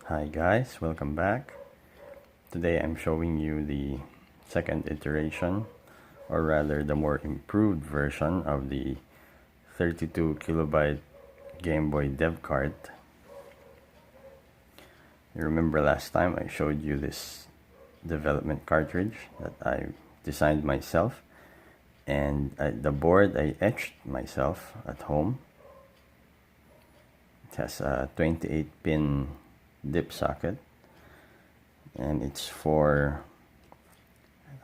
Hi guys, welcome back. Today I'm showing you the second iteration, or rather the more improved version of the 32 kilobyte Gameboy Dev Cart. You remember last time I showed you this development cartridge that I designed myself, and the board I etched myself at home. It has a 28-pin dip socket, and it's for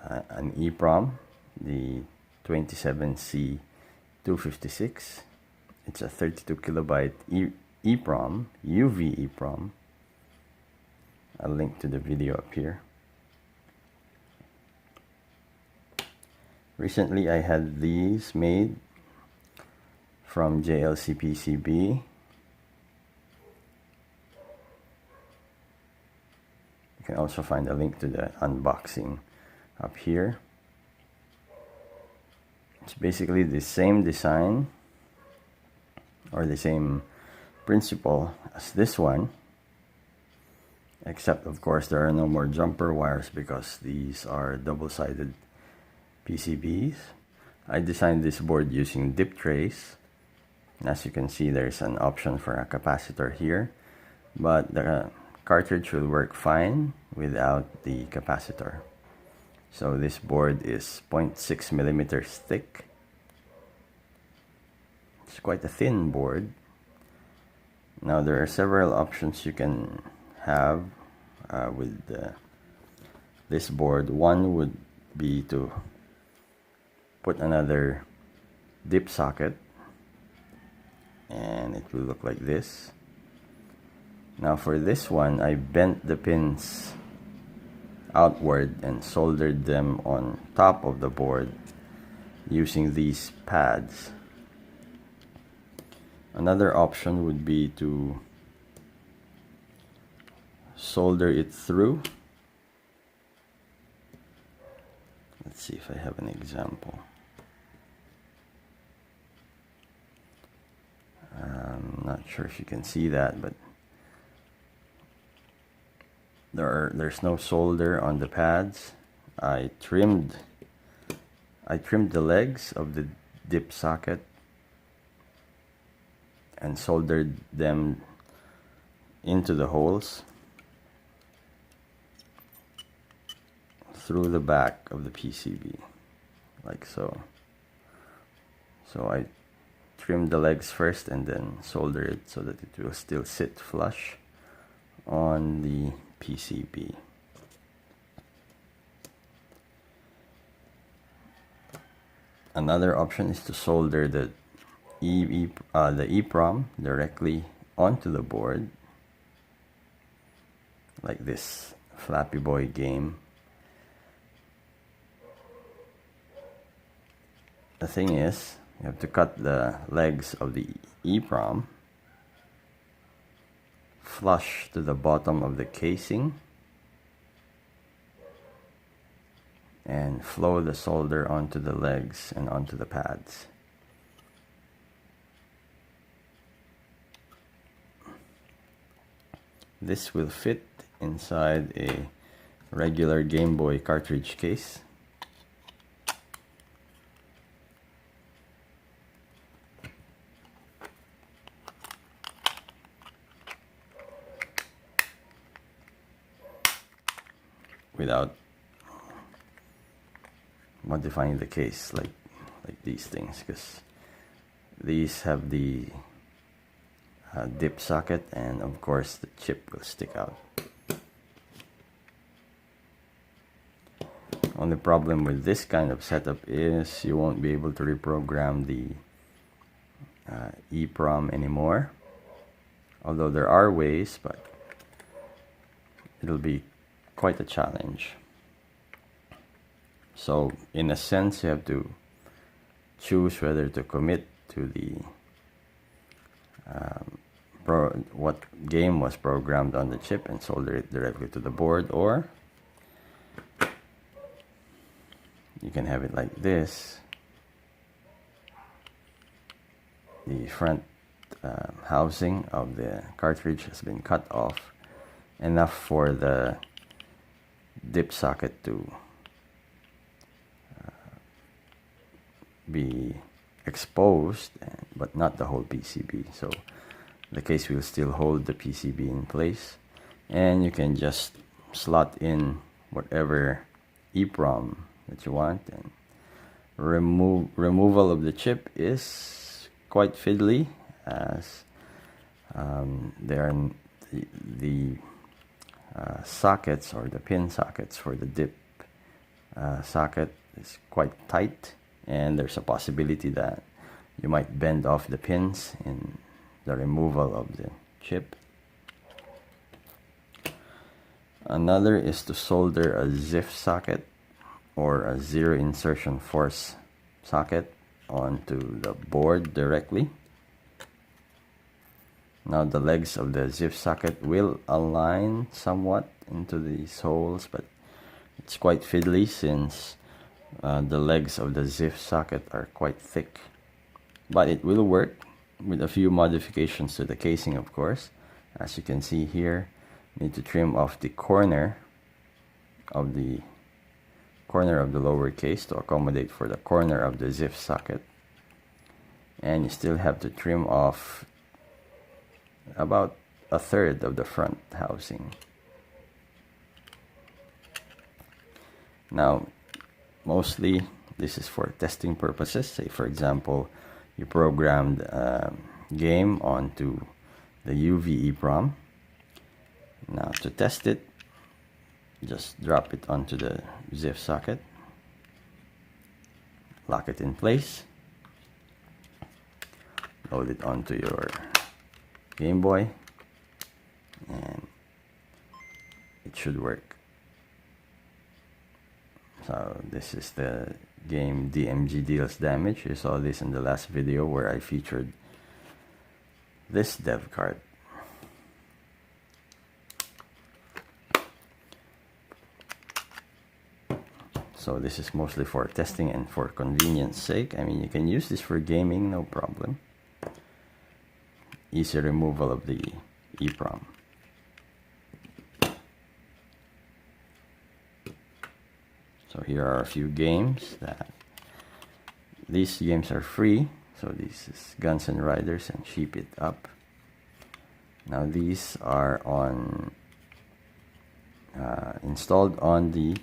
an EEPROM, the 27C256. It's a 32 kilobyte EEPROM, UV EEPROM. I'll link to the video up here. Recently I had these made from JLCPCB. You can also find a link to the unboxing up here. It's basically the same design or the same principle as this one, except of course there are no more jumper wires because these are double-sided PCBs. I designed this board using Diptrace. As you can see, there's an option for a capacitor here, but the cartridge will work fine without the capacitor. So this board is 0.6 millimeters thick. It's quite a thin board. Now there are several options you can have with this board. One would be to put another dip socket, and it will look like this. Now for this one, I bent the pins outward and soldered them on top of the board using these pads. Another option would be to solder it through. Let's see if I have an example. I'm not sure if you can see that, but there's no solder on the pads. I trimmed the legs of the dip socket and soldered them into the holes through the back of the PCB, like so. So I trimmed the legs first and then solder it so that it will still sit flush on the PCB. Another option is to solder the EEPROM directly onto the board, like this Flappy Boy game. The thing is, you have to cut the legs of the EEPROM flush to the bottom of the casing and flow the solder onto the legs and onto the pads. This will fit inside a regular Game Boy cartridge case. Without modifying the case like these things, because These have the dip socket, and of course the chip will stick out. Only problem with this kind of setup is you won't be able to reprogram the EEPROM anymore. Although there are ways, but it'll be quite a challenge. So in a sense, you have to choose whether to commit to the what game was programmed on the chip and solder it directly to the board, or you can have it like this. The front housing of the cartridge has been cut off enough for the dip socket to be exposed, but not the whole PCB. So the case will still hold the PCB in place, and you can just slot in whatever EEPROM that you want, and removal of the chip is quite fiddly, as the sockets, or the pin sockets for the dip socket, is quite tight, and there's a possibility that you might bend off the pins in the removal of the chip. Another is to solder a ZIF socket, or a zero insertion force socket, onto the board directly. Now the legs of the ZIF socket will align somewhat into these holes, but it's quite fiddly since the legs of the ZIF socket are quite thick. But it will work with a few modifications to the casing, of course. As you can see here, you need to trim off the corner of the lower case to accommodate for the corner of the ZIF socket, and you still have to trim off about a third of the front housing. Now mostly this is for testing purposes. Say for example, you programmed a game onto the UV EEPROM. Now to test it, just drop it onto the ZIF socket, lock it in place, load it onto your Game Boy, and it should work. So this is the game DMG Deals Damage. You saw this in the last video where I featured this dev cart. So this is mostly for testing and for convenience sake. I mean, you can use this for gaming, no problem. Easy removal of the EEPROM. So here are a few games these games are free. So this is Guns N' Riders and Sheep It Up. Now these are installed on the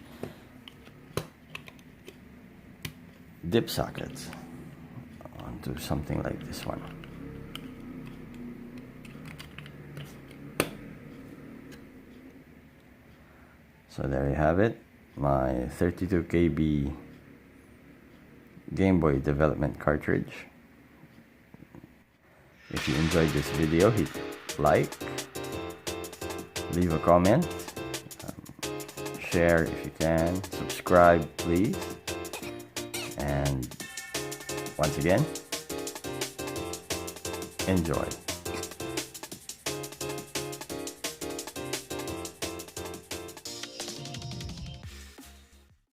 dip sockets onto something like this one. So there you have it, my 32 KB Game Boy development cartridge. If you enjoyed this video, hit like, leave a comment, share if you can, subscribe please, and once again, enjoy.